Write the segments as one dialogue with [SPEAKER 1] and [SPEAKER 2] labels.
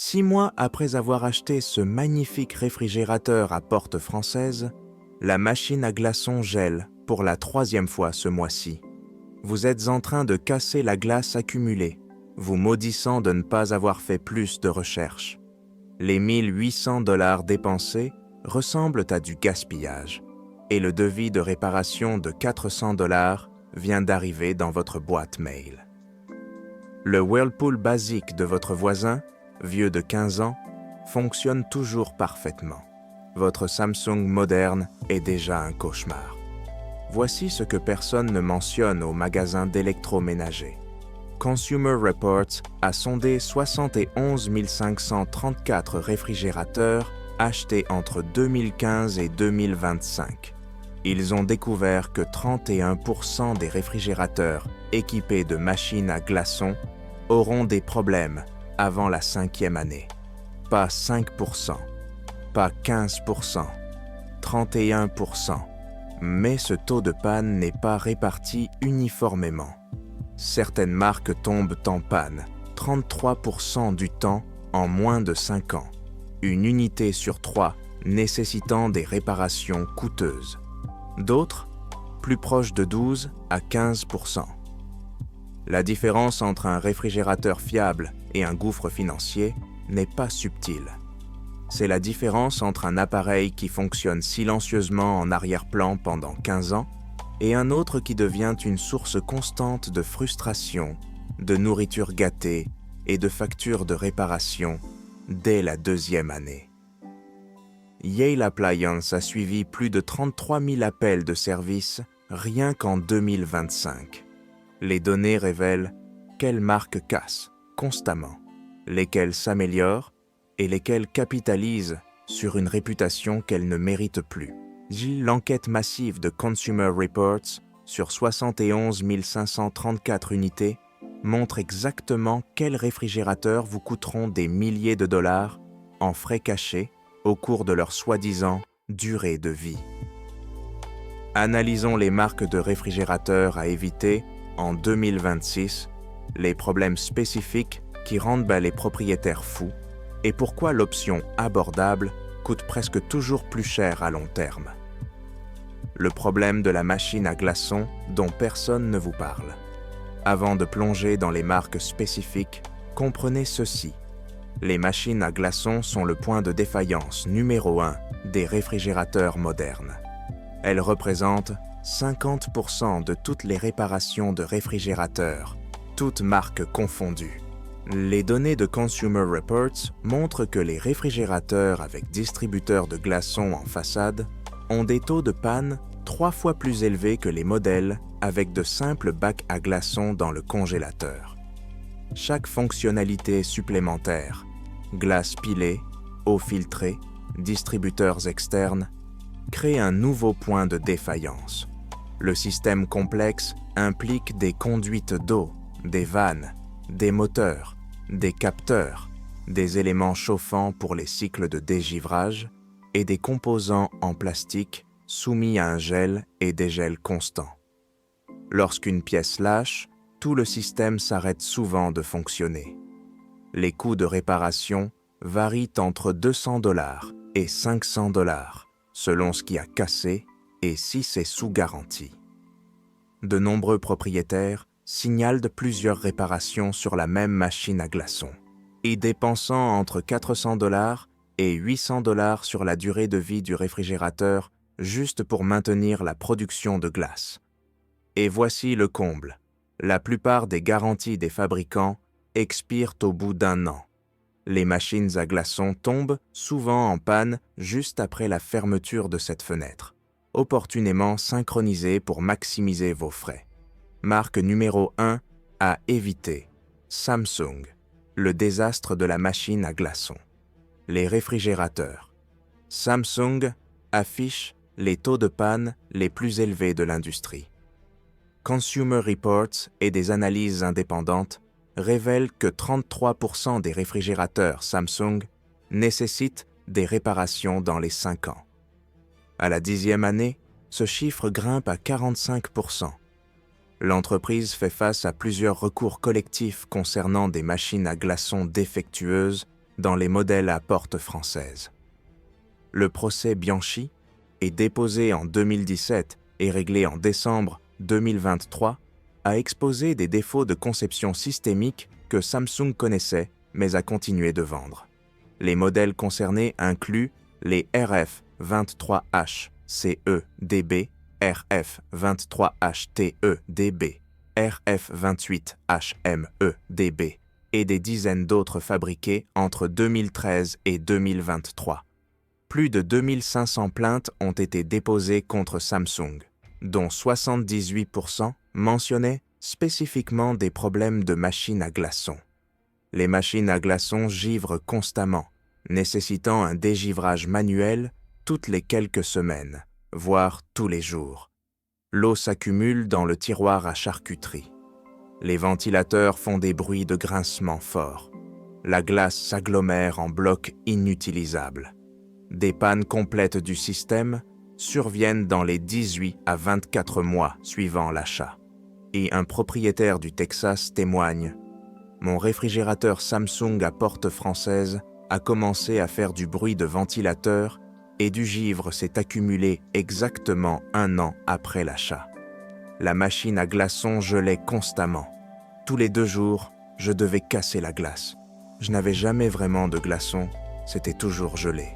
[SPEAKER 1] 6 mois après avoir acheté ce magnifique réfrigérateur à porte française, la machine à glaçons gèle pour la 3e fois ce mois-ci. Vous êtes en train de casser la glace accumulée, vous maudissant de ne pas avoir fait plus de recherches. Les 1800 $ dépensés ressemblent à du gaspillage, et le devis de réparation de 400 $ vient d'arriver dans votre boîte mail. Le Whirlpool basique de votre voisin, vieux de 15 ans, fonctionne toujours parfaitement. Votre Samsung moderne est déjà un cauchemar. Voici ce que personne ne mentionne au magasin d'électroménager. Consumer Reports a sondé 71 534 réfrigérateurs achetés entre 2015 et 2025. Ils ont découvert que 31% des réfrigérateurs équipés de machines à glaçons auront des problèmes avant la 5e année. Pas 5%, pas 15%, 31%. Mais ce taux de panne n'est pas réparti uniformément. Certaines marques tombent en panne 33% du temps en moins de 5 ans, une unité sur 3 nécessitant des réparations coûteuses. D'autres, plus proches de 12 à 15%. La différence entre un réfrigérateur fiable et un gouffre financier n'est pas subtile. C'est la différence entre un appareil qui fonctionne silencieusement en arrière-plan pendant 15 ans et un autre qui devient une source constante de frustration, de nourriture gâtée et de factures de réparation dès la 2e année. Yale Appliance a suivi plus de 33 000 appels de service rien qu'en 2025. Les données révèlent quelles marques cassent constamment, lesquelles s'améliorent et lesquelles capitalisent sur une réputation qu'elles ne méritent plus. L'enquête massive de Consumer Reports sur 71 534 unités montre exactement quels réfrigérateurs vous coûteront des milliers de dollars en frais cachés au cours de leur soi-disant durée de vie. Analysons les marques de réfrigérateurs à éviter en 2026, les problèmes spécifiques qui rendent les propriétaires fous et pourquoi l'option abordable coûte presque toujours plus cher à long terme. Le problème de la machine à glaçons dont personne ne vous parle. Avant de plonger dans les marques spécifiques, comprenez ceci. Les machines à glaçons sont le point de défaillance numéro 1 des réfrigérateurs modernes. Elles représentent 50% de toutes les réparations de réfrigérateurs, toutes marques confondues. Les données de Consumer Reports montrent que les réfrigérateurs avec distributeurs de glaçons en façade ont des taux de panne 3 fois plus élevés que les modèles avec de simples bacs à glaçons dans le congélateur. Chaque fonctionnalité supplémentaire, glace pilée, eau filtrée, distributeurs externes, crée un nouveau point de défaillance. Le système complexe implique des conduites d'eau, des vannes, des moteurs, des capteurs, des éléments chauffants pour les cycles de dégivrage et des composants en plastique soumis à un gel et dégel constants. Lorsqu'une pièce lâche, tout le système s'arrête souvent de fonctionner. Les coûts de réparation varient entre 200 $ et 500 $ selon ce qui a cassé et si c'est sous garantie. De nombreux propriétaires signalent plusieurs réparations sur la même machine à glaçons et dépensant entre 400 $ et 800 $ sur la durée de vie du réfrigérateur juste pour maintenir la production de glace. Et voici le comble. La plupart des garanties des fabricants expirent au bout d'1 an. Les machines à glaçons tombent souvent en panne juste après la fermeture de cette fenêtre, opportunément synchronisée pour maximiser vos frais. Marque numéro 1 à éviter, Samsung, le désastre de la machine à glaçons. Les réfrigérateurs. Samsung affiche les taux de panne les plus élevés de l'industrie. Consumer Reports et des analyses indépendantes révèlent que 33% des réfrigérateurs Samsung nécessitent des réparations dans les 5 ans. À la 10e année, ce chiffre grimpe à 45%. L'entreprise fait face à plusieurs recours collectifs concernant des machines à glaçons défectueuses dans les modèles à porte française. Le procès Bianchi est déposé en 2017 et réglé en décembre 2023, a exposé des défauts de conception systémique que Samsung connaissait mais a continué de vendre. Les modèles concernés incluent les RF23H CE-DB, RF23HTE-DB, RF28HME-DB et des dizaines d'autres fabriqués entre 2013 et 2023. Plus de 2500 plaintes ont été déposées contre Samsung, dont 78% mentionnaient spécifiquement des problèmes de machines à glaçons. Les machines à glaçons givrent constamment, nécessitant un dégivrage manuel toutes les quelques semaines, voire tous les jours. L'eau s'accumule dans le tiroir à charcuterie. Les ventilateurs font des bruits de grincement forts. La glace s'agglomère en blocs inutilisables. Des pannes complètes du système surviennent dans les 18 à 24 mois suivant l'achat. Et un propriétaire du Texas témoigne « Mon réfrigérateur Samsung à porte française a commencé à faire du bruit de ventilateur et du givre s'est accumulé exactement 1 an après l'achat. La machine à glaçons gelait constamment. Tous les 2 jours, je devais casser la glace. Je n'avais jamais vraiment de glaçons, c'était toujours gelé. »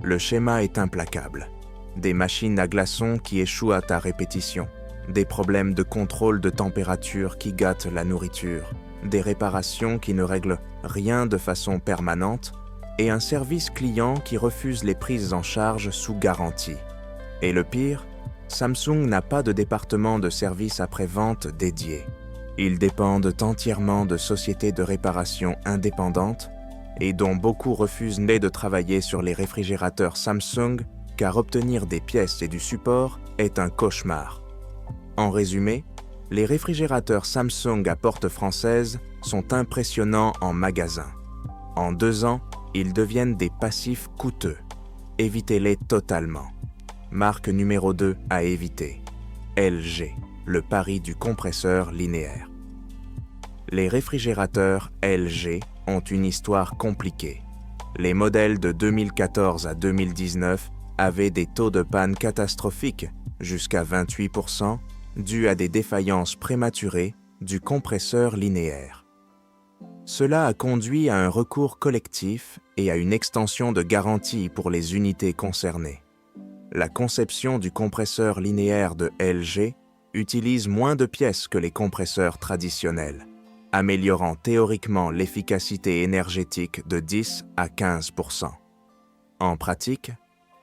[SPEAKER 1] Le schéma est implacable. Des machines à glaçons qui échouent à répétition, des problèmes de contrôle de température qui gâtent la nourriture, des réparations qui ne règlent rien de façon permanente et un service client qui refuse les prises en charge sous garantie. Et le pire, Samsung n'a pas de département de service après-vente dédié. Ils dépendent entièrement de sociétés de réparation indépendantes et dont beaucoup refusent de travailler sur les réfrigérateurs Samsung car obtenir des pièces et du support est un cauchemar. En résumé, les réfrigérateurs Samsung à porte française sont impressionnants en magasin. En 2 ans, ils deviennent des passifs coûteux. Évitez-les totalement. Marque numéro 2 à éviter. LG, le pari du compresseur linéaire. Les réfrigérateurs LG ont une histoire compliquée. Les modèles de 2014 à 2019 avaient des taux de panne catastrophiques, jusqu'à 28%, dus à des défaillances prématurées du compresseur linéaire. Cela a conduit à un recours collectif et à une extension de garantie pour les unités concernées. La conception du compresseur linéaire de LG utilise moins de pièces que les compresseurs traditionnels, améliorant théoriquement l'efficacité énergétique de 10 à 15%. En pratique,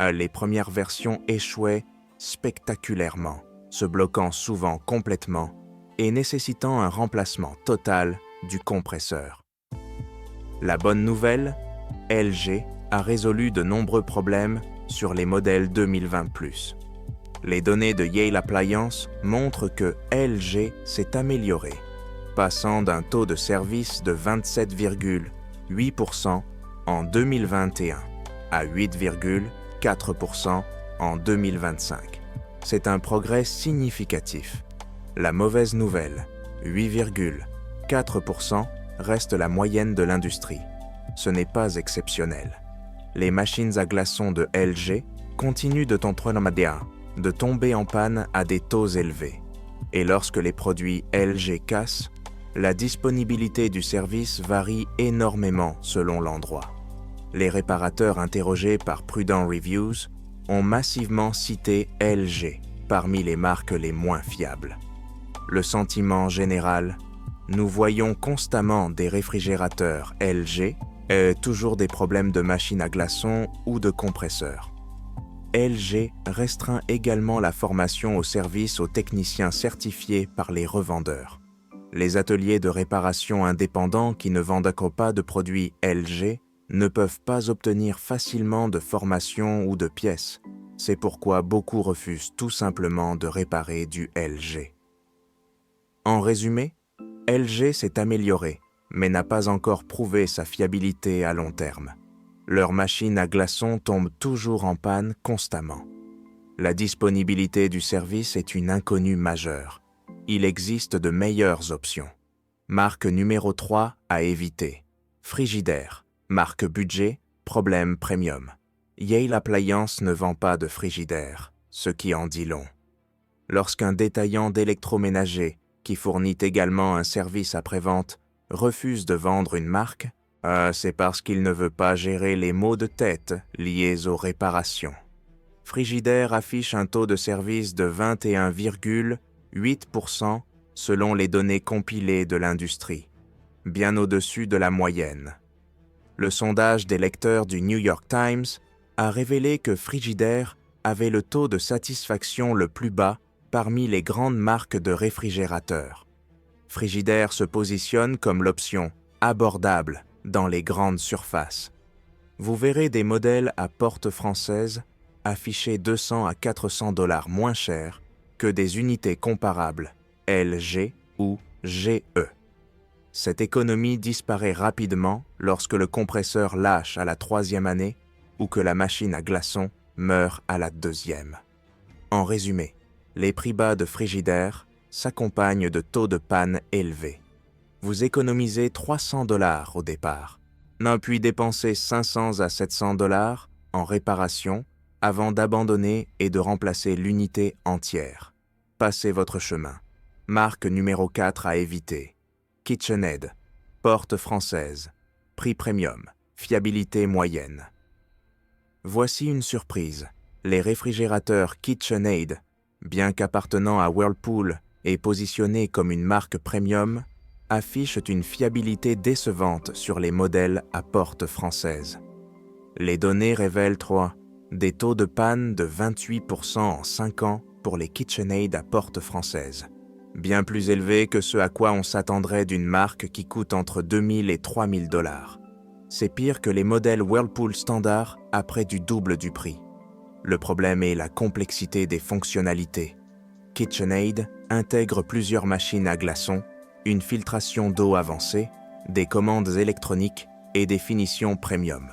[SPEAKER 1] les premières versions échouaient spectaculairement, se bloquant souvent complètement et nécessitant un remplacement total du compresseur. La bonne nouvelle, LG a résolu de nombreux problèmes sur les modèles 2020+. Les données de Yale Appliance montrent que LG s'est amélioré, passant d'un taux de service de 27,8% en 2021 à 8,4% en 2025. C'est un progrès significatif. La mauvaise nouvelle, 8,4% reste la moyenne de l'industrie. Ce n'est pas exceptionnel. Les machines à glaçons de LG continuent de tomber en panne à des taux élevés. Et lorsque les produits LG cassent, la disponibilité du service varie énormément selon l'endroit. Les réparateurs interrogés par Prudent Reviews ont massivement cité LG parmi les marques les moins fiables. Le sentiment général, nous voyons constamment des réfrigérateurs LG et toujours des problèmes de machines à glaçons ou de compresseurs. LG restreint également la formation au service aux techniciens certifiés par les revendeurs. Les ateliers de réparation indépendants qui ne vendent pas de produits LG ne peuvent pas obtenir facilement de formation ou de pièces. C'est pourquoi beaucoup refusent tout simplement de réparer du LG. En résumé, LG s'est amélioré, mais n'a pas encore prouvé sa fiabilité à long terme. Leurs machines à glaçons tombent toujours en panne constamment. La disponibilité du service est une inconnue majeure. Il existe de meilleures options. Marque numéro 3 à éviter. Frigidaire. Marque budget, problème premium. Yale Appliance ne vend pas de frigidaire, ce qui en dit long. Lorsqu'un détaillant d'électroménager, qui fournit également un service après-vente, refuse de vendre une marque, c'est parce qu'il ne veut pas gérer les maux de tête liés aux réparations. Frigidaire affiche un taux de service de 21,8% selon les données compilées de l'industrie, bien au-dessus de la moyenne. Le sondage des lecteurs du New York Times a révélé que Frigidaire avait le taux de satisfaction le plus bas parmi les grandes marques de réfrigérateurs. Frigidaire se positionne comme l'option abordable dans les grandes surfaces. Vous verrez des modèles à porte française affichés 200 à 400 $ moins cher que des unités comparables LG ou GE. Cette économie disparaît rapidement lorsque le compresseur lâche à la 3e année ou que la machine à glaçons meurt à la 2e. En résumé, les prix bas de Frigidaire s'accompagnent de taux de panne élevés. Vous économisez 300 $ au départ, puis dépensez 500 à 700 $ en réparation avant d'abandonner et de remplacer l'unité entière. Passez votre chemin. Marque numéro 4 à éviter. KitchenAid, porte française, prix premium, fiabilité moyenne. Voici une surprise. Les réfrigérateurs KitchenAid, bien qu'appartenant à Whirlpool et positionnés comme une marque premium, affichent une fiabilité décevante sur les modèles à porte française. Les données révèlent des taux de panne de 28% en 5 ans pour les KitchenAid à porte française, bien plus élevés que ce à quoi on s'attendrait d'une marque qui coûte entre 2 000 et 3 000 $. C'est pire que les modèles Whirlpool standard à près du double du prix. Le problème est la complexité des fonctionnalités. KitchenAid intègre plusieurs machines à glaçons, une filtration d'eau avancée, des commandes électroniques et des finitions premium.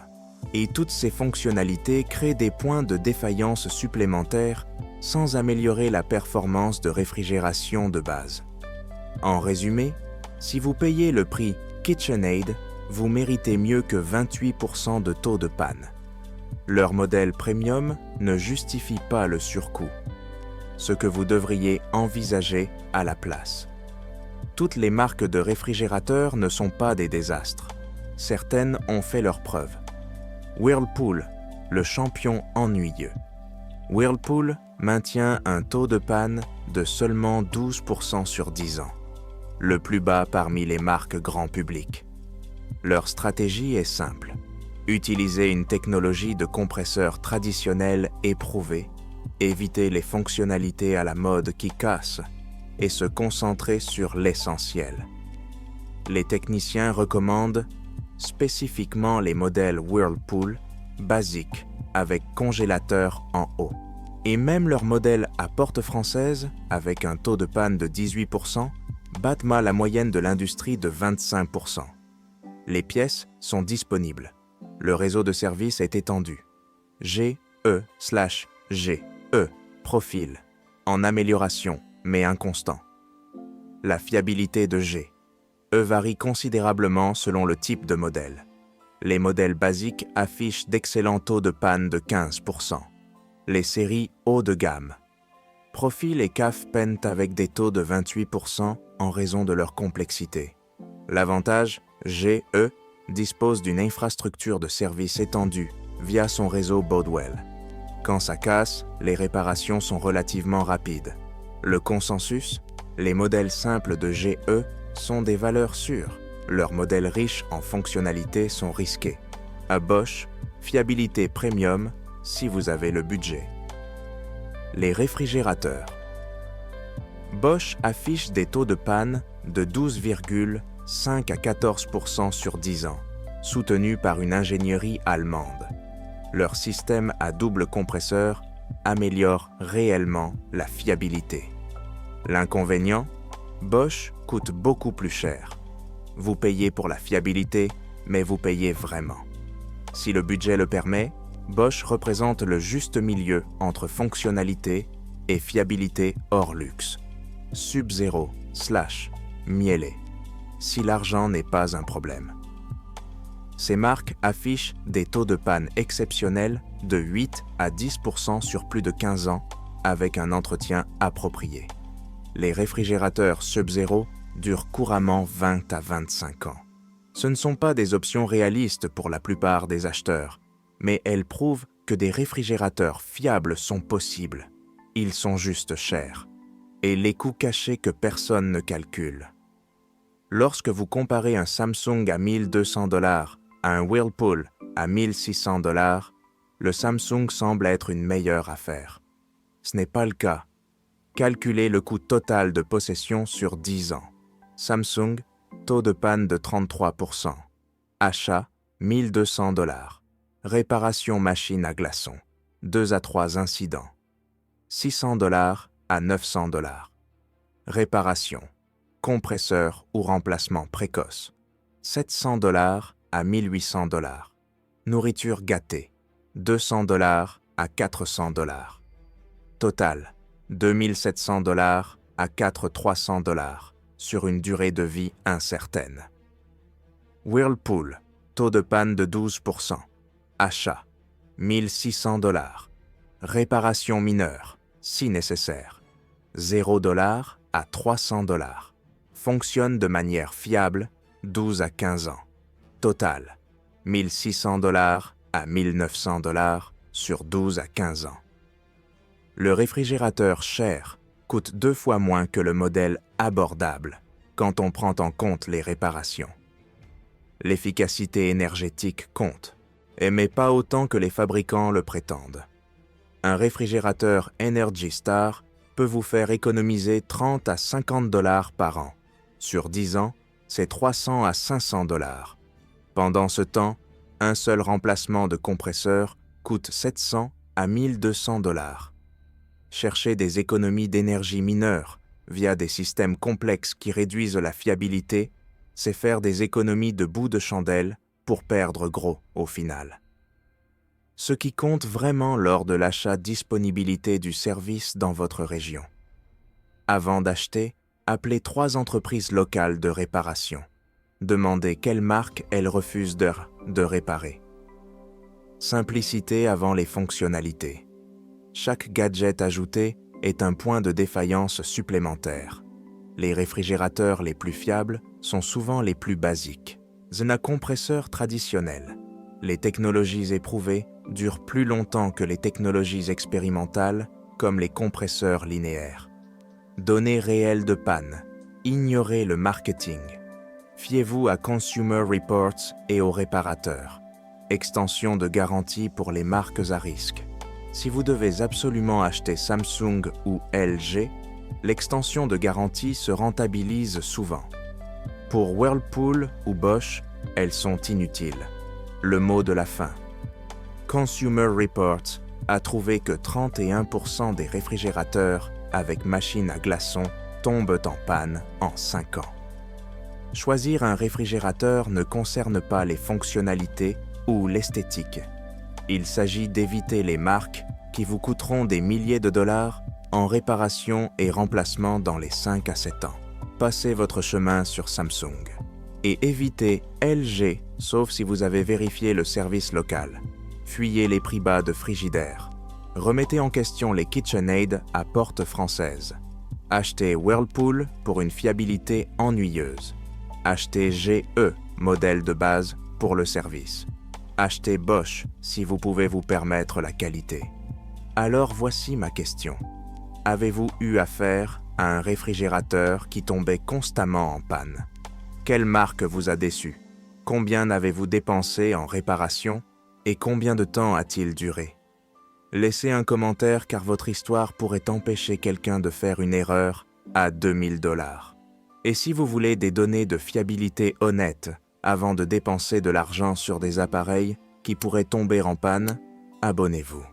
[SPEAKER 1] Et toutes ces fonctionnalités créent des points de défaillance supplémentaires sans améliorer la performance de réfrigération de base. En résumé, si vous payez le prix KitchenAid, vous méritez mieux que 28% de taux de panne. Leur modèle premium ne justifie pas le surcoût, ce que vous devriez envisager à la place. Toutes les marques de réfrigérateurs ne sont pas des désastres. Certaines ont fait leurs preuves. Whirlpool, le champion ennuyeux. Whirlpool maintient un taux de panne de seulement 12% sur 10 ans, le plus bas parmi les marques grand public. Leur stratégie est simple. Utiliser une technologie de compresseur traditionnelle éprouvée, éviter les fonctionnalités à la mode qui cassent et se concentrer sur l'essentiel. Les techniciens recommandent spécifiquement les modèles Whirlpool basiques avec congélateur en haut. Et même leurs modèles à porte française, avec un taux de panne de 18%, battent mal la moyenne de l'industrie de 25%. Les pièces sont disponibles. Le réseau de service est étendu. GE/GE, profil, en amélioration, mais inconstant. La fiabilité de G. E varie considérablement selon le type de modèle. Les modèles basiques affichent d'excellents taux de panne de 15%. Les séries haut de gamme. Profil et CAF peinent avec des taux de 28% en raison de leur complexité. L'avantage, GE dispose d'une infrastructure de service étendue via son réseau Bodwell. Quand ça casse, les réparations sont relativement rapides. Le consensus, les modèles simples de GE sont des valeurs sûres. Leurs modèles riches en fonctionnalités sont risqués. À Bosch, fiabilité premium si vous avez le budget. Les réfrigérateurs. Bosch affiche des taux de panne de 12,5 à 14% sur 10 ans, soutenus par une ingénierie allemande. Leur système à double compresseur améliore réellement la fiabilité. L'inconvénient, Bosch coûte beaucoup plus cher. Vous payez pour la fiabilité, mais vous payez vraiment. Si le budget le permet, Bosch représente le juste milieu entre fonctionnalité et fiabilité hors luxe. Sub-zéro/mielé, si l'argent n'est pas un problème. Ces marques affichent des taux de panne exceptionnels de 8 à 10% sur plus de 15 ans avec un entretien approprié. Les réfrigérateurs Sub-Zero durent couramment 20 à 25 ans. Ce ne sont pas des options réalistes pour la plupart des acheteurs, mais elles prouvent que des réfrigérateurs fiables sont possibles. Ils sont juste chers. Et les coûts cachés que personne ne calcule. Lorsque vous comparez un Samsung à 1 200 $ à un Whirlpool à 1 600 $, le Samsung semble être une meilleure affaire. Ce n'est pas le cas. Calculez le coût total de possession sur 10 ans. Samsung, taux de panne de 33%. Achat, 1 200 $. Réparation machine à glaçons, 2 à 3 incidents. 600 $ à 900 $. Réparation, compresseur ou remplacement précoce, 700 $ à 1 800 $. Nourriture gâtée, 200 $ à 400 $. Total, 2 700 $ à 4 300 $ sur une durée de vie incertaine. Whirlpool, taux de panne de 12%. Achat, 1 600 $. Réparation mineure, si nécessaire, 0 $ à 300 $. Fonctionne de manière fiable, 12 à 15 ans. Total, 1 600 $ à 1 900 $ sur 12 à 15 ans. Le réfrigérateur cher coûte 2 fois moins que le modèle abordable quand on prend en compte les réparations. L'efficacité énergétique compte, mais pas autant que les fabricants le prétendent. Un réfrigérateur Energy Star peut vous faire économiser 30 à 50 $ par an. Sur 10 ans, c'est 300 à 500 $. Pendant ce temps, un seul remplacement de compresseur coûte 700 à 1 200 $. Chercher des économies d'énergie mineures via des systèmes complexes qui réduisent la fiabilité, c'est faire des économies de bout de chandelle pour perdre gros au final. Ce qui compte vraiment lors de l'achat, disponibilité du service dans votre région. Avant d'acheter, appelez 3 entreprises locales de réparation. Demandez quelle marque elles refusent de réparer. Simplicité avant les fonctionnalités. Chaque gadget ajouté est un point de défaillance supplémentaire. Les réfrigérateurs les plus fiables sont souvent les plus basiques. Un compresseur traditionnel. Les technologies éprouvées durent plus longtemps que les technologies expérimentales, comme les compresseurs linéaires. Données réelles de panne. Ignorez le marketing. Fiez-vous à Consumer Reports et aux réparateurs. Extension de garantie pour les marques à risque. Si vous devez absolument acheter Samsung ou LG, l'extension de garantie se rentabilise souvent. Pour Whirlpool ou Bosch, elles sont inutiles. Le mot de la fin. Consumer Reports a trouvé que 31% des réfrigérateurs avec machine à glaçons tombent en panne en 5 ans. Choisir un réfrigérateur ne concerne pas les fonctionnalités ou l'esthétique. Il s'agit d'éviter les marques qui vous coûteront des milliers de dollars en réparation et remplacement dans les 5 à 7 ans. Passez votre chemin sur Samsung. Et évitez LG, sauf si vous avez vérifié le service local. Fuyez les prix bas de frigidaires. Remettez en question les KitchenAid à porte française. Achetez Whirlpool pour une fiabilité ennuyeuse. Achetez GE, modèle de base, pour le service. Achetez Bosch si vous pouvez vous permettre la qualité. Alors voici ma question. Avez-vous eu affaire à un réfrigérateur qui tombait constamment en panne? Quelle marque vous a déçu? Combien avez-vous dépensé en réparation? Et combien de temps a-t-il duré? Laissez un commentaire car votre histoire pourrait empêcher quelqu'un de faire une erreur à 2000 $. Et si vous voulez des données de fiabilité honnêtes avant de dépenser de l'argent sur des appareils qui pourraient tomber en panne, abonnez-vous.